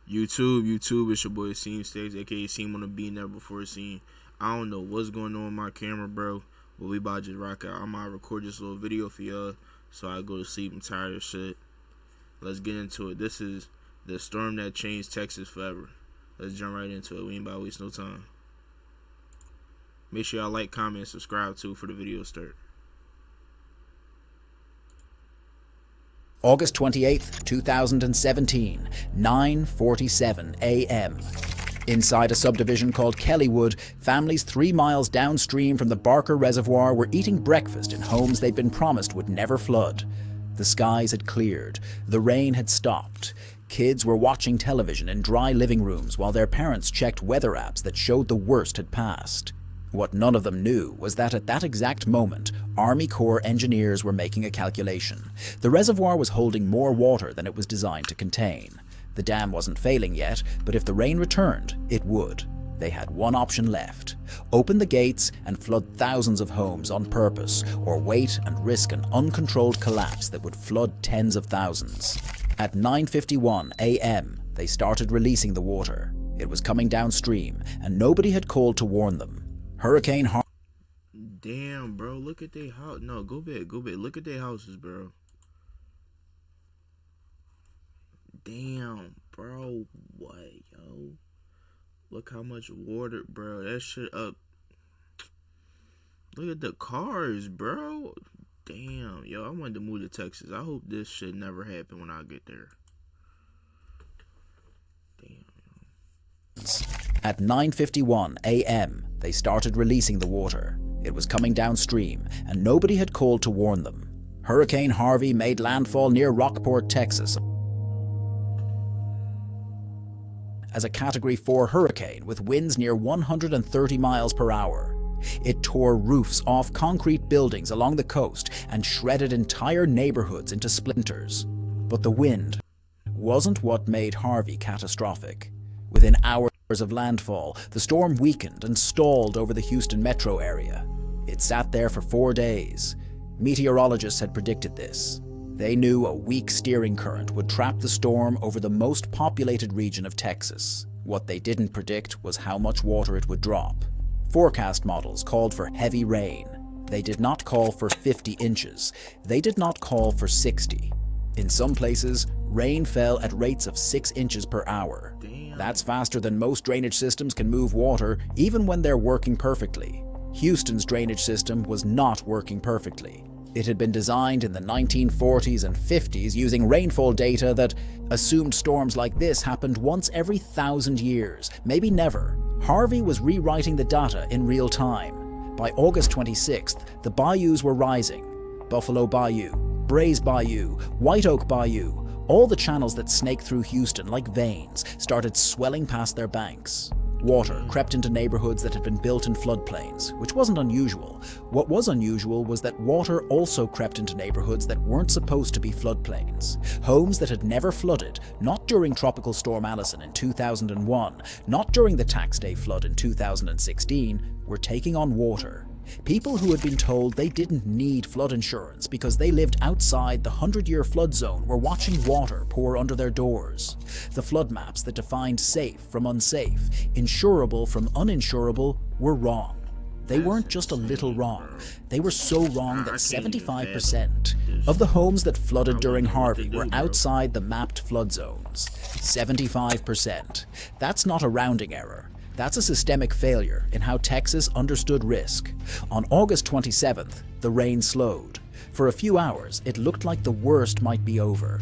YouTube, it's your boy Scene Stakes, aka Scene on the Beat, never before seen. I don't know what's going on with my camera, bro, but we about to just rock out. I'm gonna record this little video for y'all, so I go to sleep. I'm tired of shit. Let's get into it. This is the storm that changed Texas forever. Let's jump right into it. We ain't about to waste no time. Make sure y'all like, comment, and subscribe too for the video start. August 28th, 2017, 9:47 a.m. Inside a subdivision called Kellywood, families 3 miles downstream from the Barker Reservoir were eating breakfast in homes they'd been promised would never flood. The skies had cleared. The rain had stopped. Kids were watching television in dry living rooms while their parents checked weather apps that showed the worst had passed. What none of them knew was that at that exact moment, Army Corps engineers were making a calculation. The reservoir was holding more water than it was designed to contain. The dam wasn't failing yet, but if the rain returned, it would. They had one option left: open the gates and flood thousands of homes on purpose, or wait and risk an uncontrolled collapse that would flood tens of thousands. At 9:51 a.m., they started releasing the water. It was coming downstream, and nobody had called to warn them. Hurricane Harvey. Damn, bro, look at their house. No, go back. Look at their houses, bro. Damn, bro, what, yo? Look how much water, bro. That shit up. Look at the cars, bro. Damn, yo, I wanted to move to Texas. I hope this shit never happen when I get there. Damn. At 9:51 a.m., they started releasing the water. It was coming downstream, and nobody had called to warn them. Hurricane Harvey made landfall near Rockport, Texas, as a Category 4 hurricane with winds near 130 miles per hour. It tore roofs off concrete buildings along the coast and shredded entire neighborhoods into splinters. But the wind wasn't what made Harvey catastrophic. Within hours of landfall, the storm weakened and stalled over the Houston metro area. It sat there for 4 days. Meteorologists had predicted this. They knew a weak steering current would trap the storm over the most populated region of Texas. What they didn't predict was how much water it would drop. Forecast models called for heavy rain. They did not call for 50 inches. They did not call for 60. In some places, rain fell at rates of 6 inches per hour. That's faster than most drainage systems can move water, even when they're working perfectly. Houston's drainage system was not working perfectly. It had been designed in the 1940s and 50s using rainfall data that assumed storms like this happened once every 1,000 years, maybe never. Harvey was rewriting the data in real time. By August 26th, the bayous were rising. Buffalo Bayou, Brays Bayou, White Oak Bayou, all the channels that snake through Houston like veins started swelling past their banks. Water crept into neighborhoods that had been built in floodplains, which wasn't unusual. What was unusual was that water also crept into neighborhoods that weren't supposed to be floodplains. Homes that had never flooded, not during Tropical Storm Allison in 2001, not during the Tax Day flood in 2016, were taking on water. People who had been told they didn't need flood insurance because they lived outside the 100-year flood zone were watching water pour under their doors. The flood maps that defined safe from unsafe, insurable from uninsurable, were wrong. They weren't just a little wrong. They were so wrong that 75% of the homes that flooded during Harvey were outside the mapped flood zones. 75%. That's not a rounding error. That's a systemic failure in how Texas understood risk. On August 27th, the rain slowed. For a few hours, it looked like the worst might be over.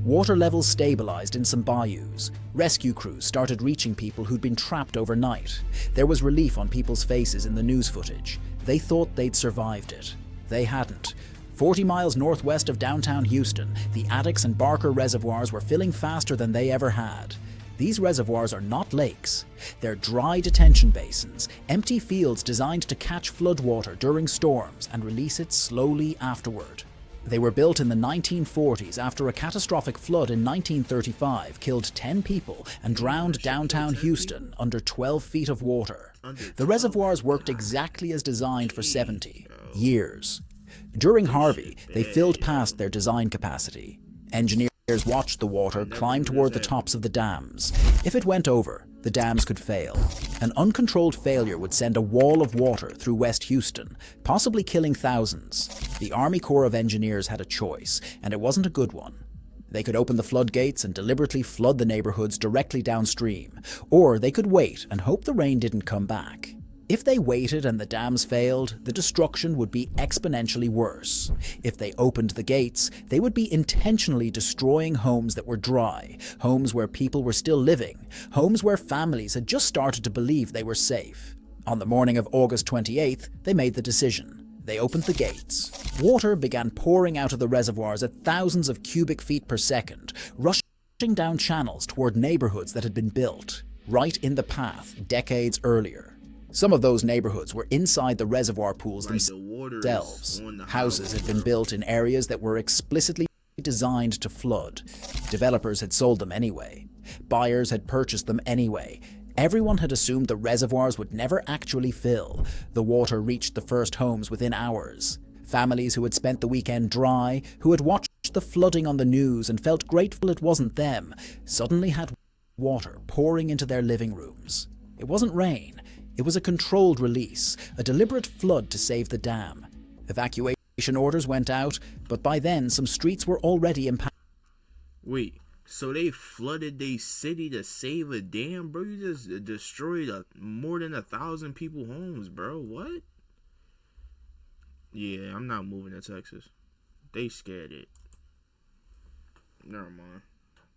Water levels stabilized in some bayous. Rescue crews started reaching people who'd been trapped overnight. There was relief on people's faces in the news footage. They thought they'd survived it. They hadn't. 40 miles northwest of downtown Houston, the Addicks and Barker reservoirs were filling faster than they ever had. These reservoirs are not lakes. They're dry detention basins, empty fields designed to catch floodwater during storms and release it slowly afterward. They were built in the 1940s after a catastrophic flood in 1935 killed 10 people and drowned downtown Houston under 12 feet of water. The reservoirs worked exactly as designed for 70 years. During Harvey, they filled past their design capacity. Engineers Engineers watched the water climb toward the tops of the dams. If it went over, the dams could fail. An uncontrolled failure would send a wall of water through West Houston, possibly killing thousands. The Army Corps of Engineers had a choice, and it wasn't a good one. They could open the floodgates and deliberately flood the neighborhoods directly downstream, or they could wait and hope the rain didn't come back. If they waited and the dams failed, the destruction would be exponentially worse. If they opened the gates, they would be intentionally destroying homes that were dry, homes where people were still living, homes where families had just started to believe they were safe. On the morning of August 28th, they made the decision. They opened the gates. Water began pouring out of the reservoirs at thousands of cubic feet per second, rushing down channels toward neighborhoods that had been built, right in the path decades earlier. Some of those neighborhoods were inside the reservoir pools themselves. Houses had been built in areas that were explicitly designed to flood. Developers had sold them anyway. Buyers had purchased them anyway. Everyone had assumed the reservoirs would never actually fill. The water reached the first homes within hours. Families who had spent the weekend dry, who had watched the flooding on the news and felt grateful it wasn't them, suddenly had water pouring into their living rooms. It wasn't rain. It was a controlled release, a deliberate flood to save the dam. Evacuation orders went out, but by then some streets were already impacted. Wait, so they flooded their city to save a dam, bro? You just destroyed more than 1,000 people homes, bro. What? Yeah, I'm not moving to Texas. They scared it. Never mind.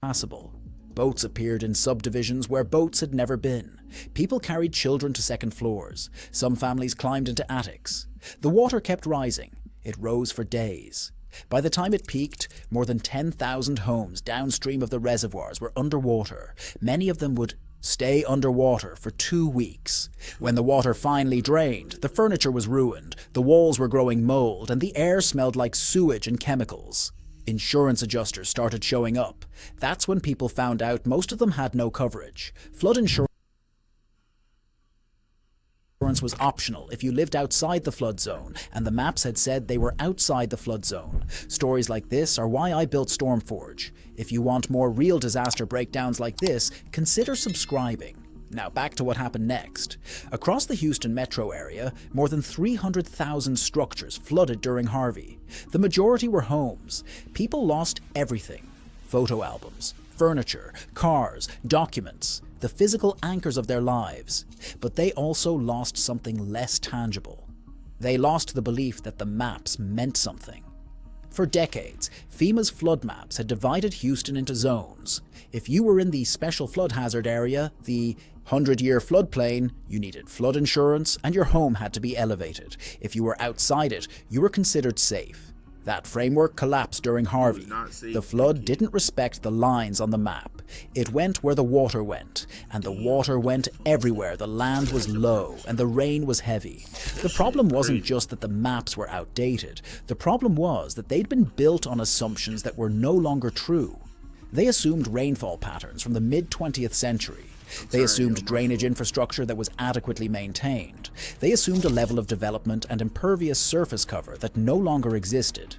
Possible. Boats appeared in subdivisions where boats had never been. People carried children to second floors. Some families climbed into attics. The water kept rising. It rose for days. By the time it peaked, more than 10,000 homes downstream of the reservoirs were underwater. Many of them would stay underwater for 2 weeks. When the water finally drained, the furniture was ruined, the walls were growing mold, and the air smelled like sewage and chemicals. Insurance adjusters started showing up. That's when people found out most of them had no coverage. Flood insurance was optional if you lived outside the flood zone, and the maps had said they were outside the flood zone. Stories like this are why I built Stormforge. If you want more real disaster breakdowns like this, consider subscribing. Now back to what happened next. Across the Houston metro area, more than 300,000 structures flooded during Harvey. The majority were homes. People lost everything. Photo albums, furniture, cars, documents, the physical anchors of their lives. But they also lost something less tangible. They lost the belief that the maps meant something. For decades, FEMA's flood maps had divided Houston into zones. If you were in the special flood hazard area, the 100-year floodplain, you needed flood insurance and your home had to be elevated. If you were outside it, you were considered safe. That framework collapsed during Harvey. The flood didn't respect the lines on the map. It went where the water went, and the water went everywhere the land was low and the rain was heavy. The problem wasn't just that the maps were outdated. The problem was that they'd been built on assumptions that were no longer true. They assumed rainfall patterns from the mid-20th century. They assumed drainage infrastructure that was adequately maintained. They assumed a level of development and impervious surface cover that no longer existed.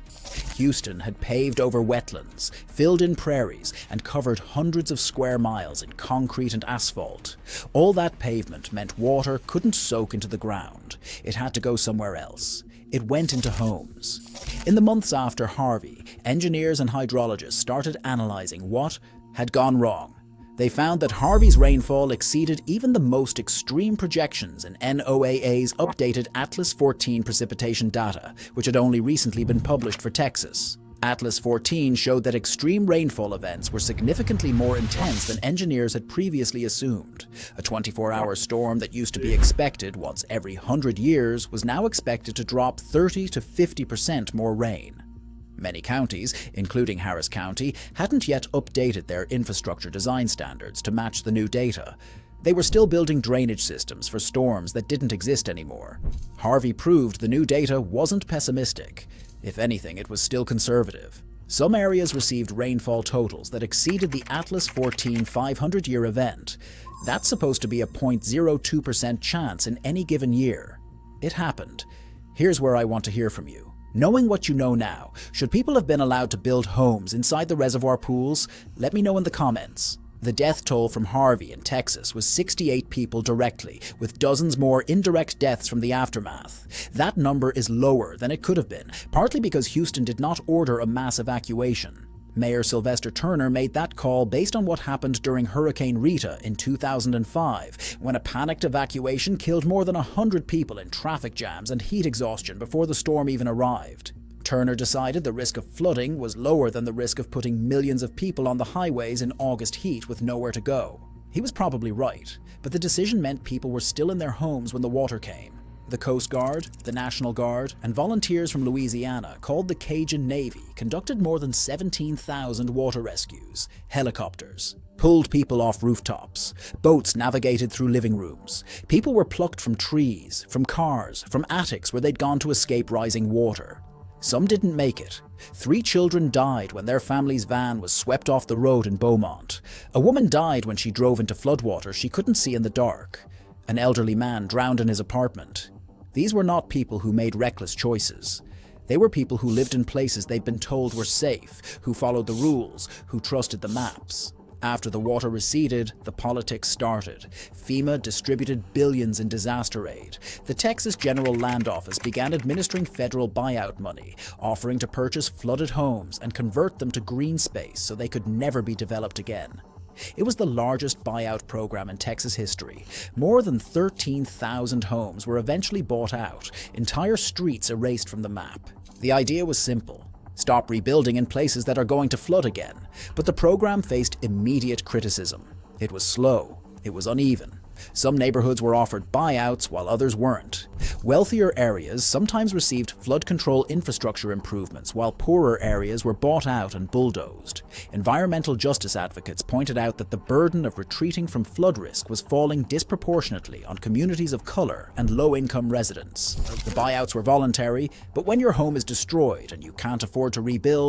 Houston had paved over wetlands, filled in prairies, and covered hundreds of square miles in concrete and asphalt. All that pavement meant water couldn't soak into the ground. It had to go somewhere else. It went into homes. In the months after Harvey, engineers and hydrologists started analyzing what had gone wrong. They found that Harvey's rainfall exceeded even the most extreme projections in NOAA's updated Atlas 14 precipitation data, which had only recently been published for Texas. Atlas 14 showed that extreme rainfall events were significantly more intense than engineers had previously assumed. A 24-hour storm that used to be expected once every 100 years was now expected to drop 30 to 50% more rain. Many counties, including Harris County, hadn't yet updated their infrastructure design standards to match the new data. They were still building drainage systems for storms that didn't exist anymore. Harvey proved the new data wasn't pessimistic. If anything, it was still conservative. Some areas received rainfall totals that exceeded the Atlas 14 500-year event. That's supposed to be a 0.02% chance in any given year. It happened. Here's where I want to hear from you. Knowing what you know now, should people have been allowed to build homes inside the reservoir pools? Let me know in the comments. The death toll from Harvey in Texas was 68 people directly, with dozens more indirect deaths from the aftermath. That number is lower than it could have been, partly because Houston did not order a mass evacuation. Mayor Sylvester Turner made that call based on what happened during Hurricane Rita in 2005, when a panicked evacuation killed more than 100 people in traffic jams and heat exhaustion before the storm even arrived. Turner decided the risk of flooding was lower than the risk of putting millions of people on the highways in August heat with nowhere to go. He was probably right, but the decision meant people were still in their homes when the water came. The Coast Guard, the National Guard, and volunteers from Louisiana, called the Cajun Navy, conducted more than 17,000 water rescues. Helicopters pulled people off rooftops. Boats navigated through living rooms. People were plucked from trees, from cars, from attics where they'd gone to escape rising water. Some didn't make it. 3 children died when their family's van was swept off the road in Beaumont. A woman died when she drove into floodwater she couldn't see in the dark. An elderly man drowned in his apartment. These were not people who made reckless choices. They were people who lived in places they'd been told were safe, who followed the rules, who trusted the maps. After the water receded, the politics started. FEMA distributed billions in disaster aid. The Texas General Land Office began administering federal buyout money, offering to purchase flooded homes and convert them to green space so they could never be developed again. It was the largest buyout program in Texas history. More than 13,000 homes were eventually bought out, entire streets erased from the map. The idea was simple: stop rebuilding in places that are going to flood again. But the program faced immediate criticism. It was slow. It was uneven. Some neighborhoods were offered buyouts while others weren't. Wealthier areas sometimes received flood control infrastructure improvements while poorer areas were bought out and bulldozed. Environmental justice advocates pointed out that the burden of retreating from flood risk was falling disproportionately on communities of color and low-income residents. The buyouts were voluntary, but when your home is destroyed and you can't afford to rebuild,